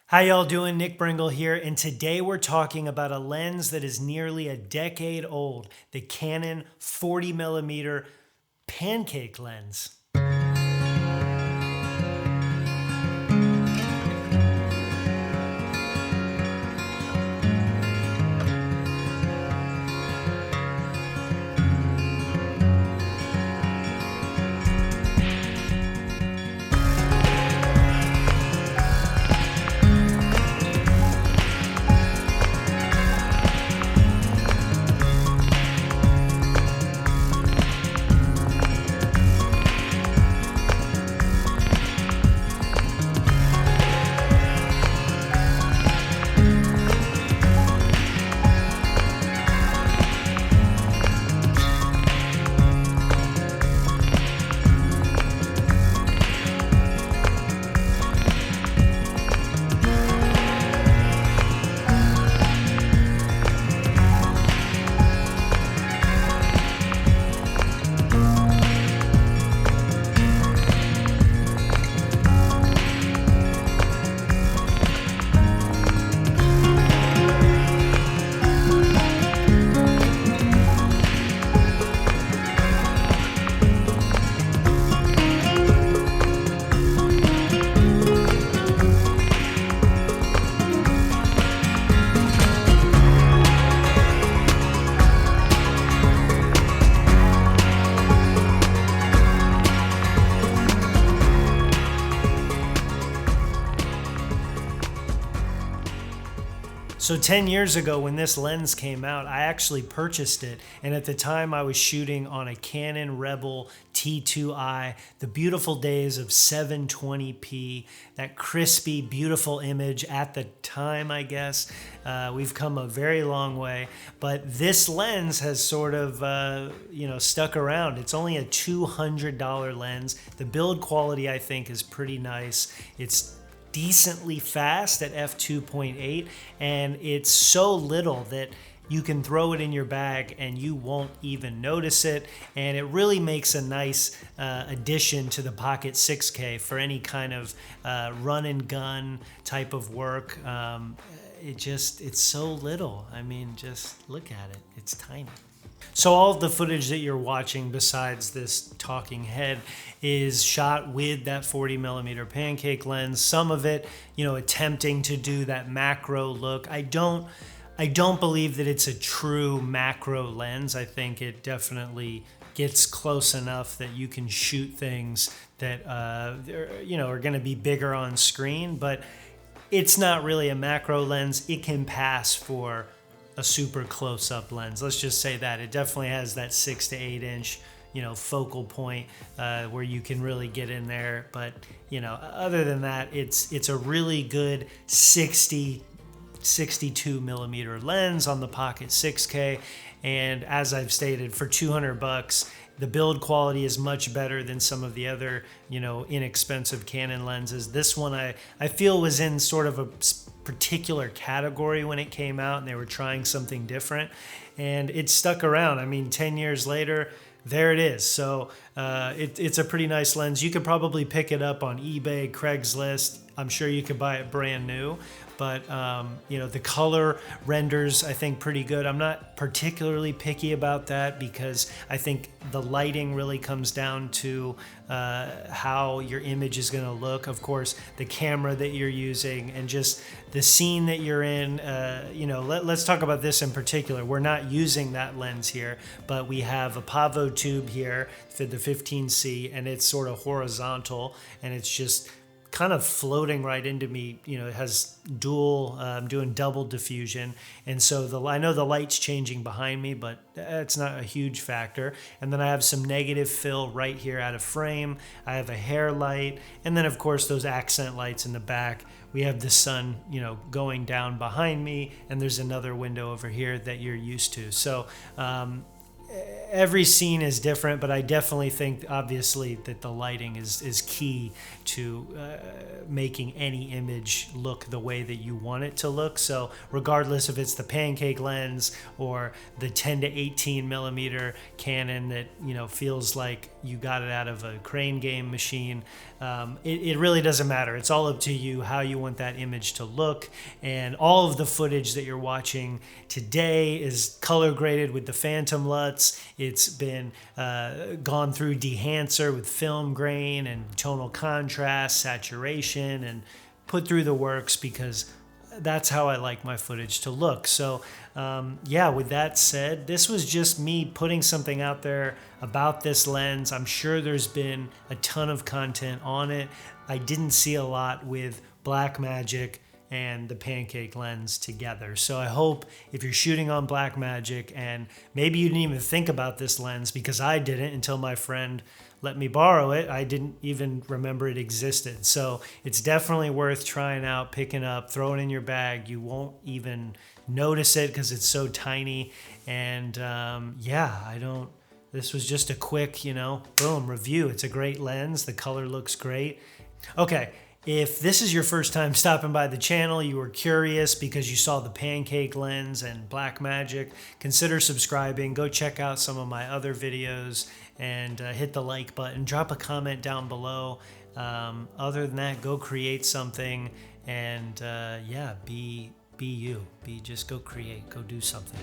How y'all doing? Nick Brengle here, and today we're talking about a lens that is nearly a decade old, the Canon 40mm Pancake lens. So 10 years ago when this lens came out, I actually purchased it. And at the time I was shooting on a Canon Rebel T2i, the beautiful days of 720p, that crispy, beautiful image at the time, I guess. We've come a very long way, but this lens has sort of, stuck around. It's only a $200 lens. The build quality, I think, is pretty nice. It's decently fast at f2.8, and it's so little that you can throw it in your bag and you won't even notice it, and it really makes a nice addition to the Pocket 6K for any kind of run and gun type of work. It's so little. I mean, just look at it. It's tiny. So all of the footage that you're watching besides this talking head is shot with that 40mm Pancake lens. Some of it, attempting to do that macro look. I don't believe that it's a true macro lens. I think it definitely gets close enough that you can shoot things that are going to be bigger on screen, but it's not really a macro lens. It can pass for a super close-up lens. Let's just say that it definitely has that 6 to 8 inch focal point where you can really get in there, but other than that, it's a really good 62mm lens on the Pocket 6K, and as I've stated, for $200, the build quality is much better than some of the other inexpensive Canon lenses. This one I feel was in sort of a particular category when it came out, and they were trying something different, and it stuck around. I mean, 10 years later, there it is. So it's a pretty nice lens. You could probably pick it up on eBay, Craigslist. I'm sure you could buy it brand new, but the color renders, I think, pretty good. I'm not particularly picky about that because I think the lighting really comes down to how your image is going to look. Of course, the camera that you're using and just the scene that you're in. Let's talk about this in particular. We're not using that lens here, but we have a Pavo tube here for the 15C, and it's sort of horizontal, and it's just kind of floating right into me. It has dual, I'm doing double diffusion, and so I know the light's changing behind me, but it's not a huge factor. And then I have some negative fill right here out of frame. I have a hair light, and then of course those accent lights in the back. We have the sun, going down behind me, and there's another window over here that you're used to. So every scene is different, but I definitely think, obviously, that the lighting is key to making any image look the way that you want it to look. So regardless if it's the Pancake lens or the 10 to 18 millimeter Canon that, you know, feels like you got it out of a crane game machine, it really doesn't matter. It's all up to you how you want that image to look. And all of the footage that you're watching today is color graded with the Phantom LUTs. It's been gone through dehancer with film grain and tonal contrast, saturation, and put through the works, because that's how I like my footage to look. So yeah, with that said, this was just me putting something out there about this lens. I'm sure there's been a ton of content on it. I didn't see a lot with Blackmagic and the Pancake lens together. So I hope if you're shooting on Blackmagic and maybe you didn't even think about this lens, because I didn't until my friend let me borrow it. I didn't even remember it existed. So it's definitely worth trying out, picking up, throwing in your bag. You won't even notice it because it's so tiny. And yeah, this was just a quick, you know, boom, review. It's a great lens. The color looks great. Okay. If this is your first time stopping by the channel, you were curious because you saw the Pancake lens and Blackmagic, consider subscribing. Go check out some of my other videos and hit the like button. Drop a comment down below. Other than that, go create something and yeah, be you. Just go create, go do something.